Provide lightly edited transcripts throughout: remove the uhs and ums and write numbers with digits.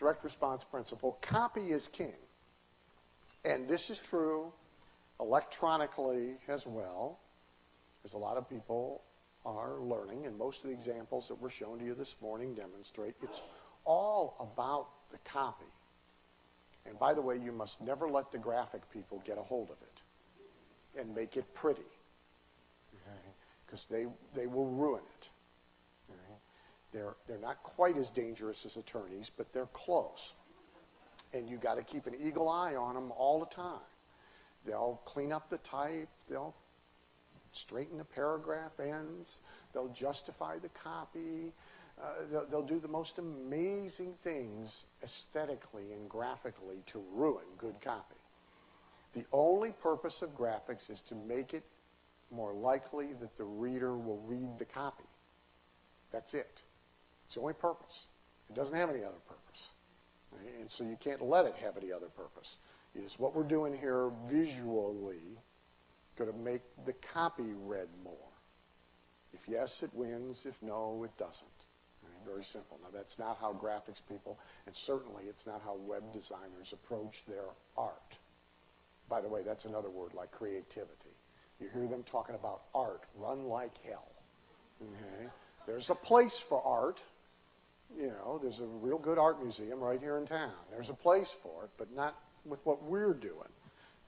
direct response principle, copy is king. And this is true electronically as well, as a lot of people are learning, and most of the examples that were shown to you this morning demonstrate it's all about the copy. And by the way, you must never let the graphic people get a hold of it and make it pretty, because they will ruin it. They're not quite as dangerous as attorneys, but they're close. And you got to keep an eagle eye on them all the time. They'll clean up the type. They'll straighten the paragraph ends. They'll justify the copy. They'll do the most amazing things aesthetically and graphically to ruin good copy. The only purpose of graphics is to make it more likely that the reader will read the copy. That's it. It's the only purpose. It doesn't have any other purpose. And so you can't let it have any other purpose. Is what we're doing here visually going to make the copy read more? If yes, it wins. If no, it doesn't. Very simple. Now, that's not how graphics people, and certainly it's not how web designers approach their art. By the way, that's another word like creativity. You hear them talking about art, run like hell. Okay? There's a place for art. You know, there's a real good art museum right here in town. There's a place for it, but not with what we're doing.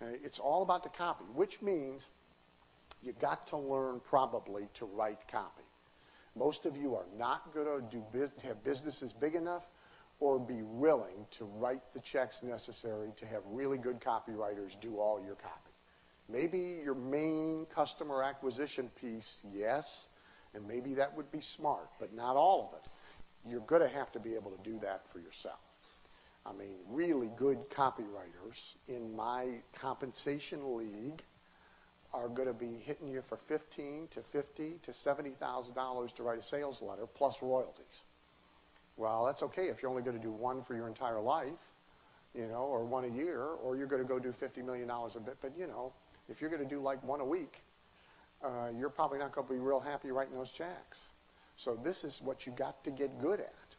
Okay? It's all about the copy, which means you got to learn probably to write copy. Most of you are not going to have businesses big enough or be willing to write the checks necessary to have really good copywriters do all your copy. Maybe your main customer acquisition piece, yes, and maybe that would be smart, but not all of it. You're going to have to be able to do that for yourself. I mean, really good copywriters in my compensation league are going to be hitting you for $15,000 to $50,000 to $70,000 to write a sales letter plus royalties. Well, that's okay if you're only going to do one for your entire life, you know, or one a year, or you're going to go do $50 million a bit. But, you know, if you're going to do like one a week, you're probably not going to be real happy writing those checks. So this is what you got to get good at.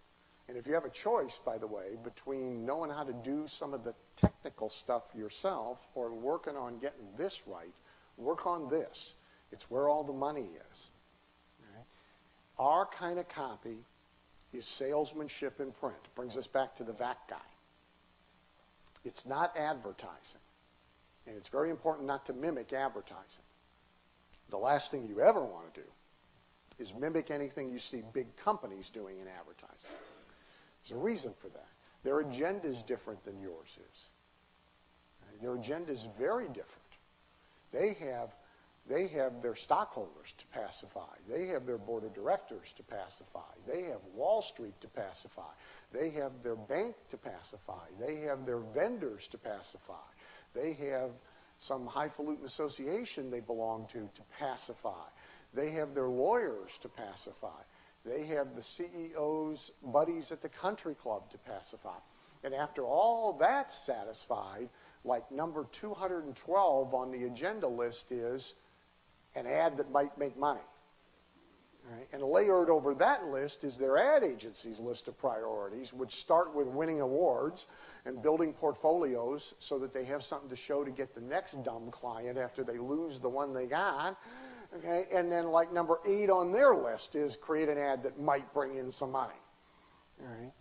And if you have a choice, by the way, between knowing how to do some of the technical stuff yourself or working on getting this right, work on this. It's where all the money is. Okay? Our kind of copy is salesmanship in print. Brings us back to the VAC guy. It's not advertising. And it's very important not to mimic advertising. The last thing you ever want to do is mimic anything you see big companies doing in advertising. There's a reason for that. Their agenda is different than yours is. Their agenda is very different. They have their stockholders to pacify. They have their board of directors to pacify. They have Wall Street to pacify. They have their bank to pacify. They have their vendors to pacify. They have some highfalutin association they belong to pacify. They have their lawyers to pacify. They have the CEO's buddies at the country club to pacify. And after all that's satisfied, like number 212 on the agenda list is an ad that might make money. Right? And layered over that list is their ad agency's list of priorities, which start with winning awards and building portfolios so that they have something to show to get the next dumb client after they lose the one they got. Okay? And then like number 8 on their list is create an ad that might bring in some money. All right?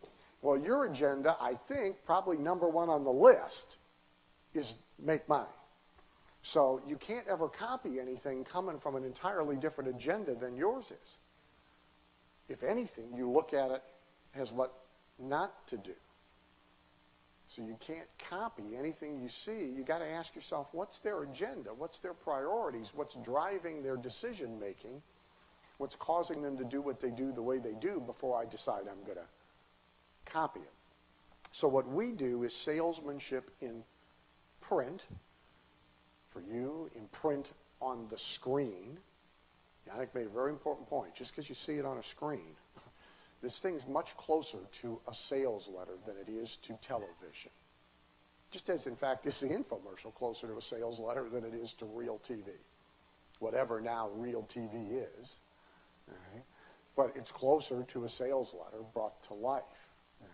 Well, your agenda, I think, probably number 1 on the list is make money. So you can't ever copy anything coming from an entirely different agenda than yours is. If anything, you look at it as what not to do. So you can't copy anything you see. You got to ask yourself, what's their agenda? What's their priorities? What's driving their decision making? What's causing them to do what they do the way they do before I decide I'm going to copy it? So what we do is salesmanship in print, for you, in print on the screen. Yannick made a very important point. Just because you see it on a screen, this thing's much closer to a sales letter than it is to television. Just as, in fact, is the infomercial closer to a sales letter than it is to real TV. Whatever now real TV is. Right? But it's closer to a sales letter brought to life. Right?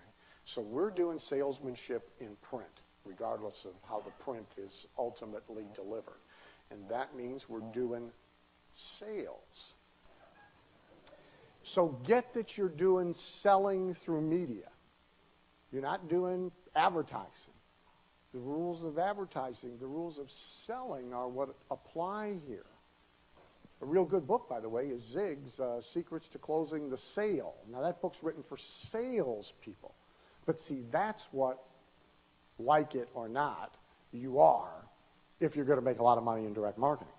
So we're doing salesmanship in print, regardless of how the print is ultimately delivered. And that means we're doing sales. So get that you're doing selling through media. You're not doing advertising. The rules of advertising, the rules of selling are what apply here. A real good book, by the way, is Zig's Secrets to Closing the Sale. Now, that book's written for salespeople. But see, that's what, like it or not, you are if you're going to make a lot of money in direct marketing.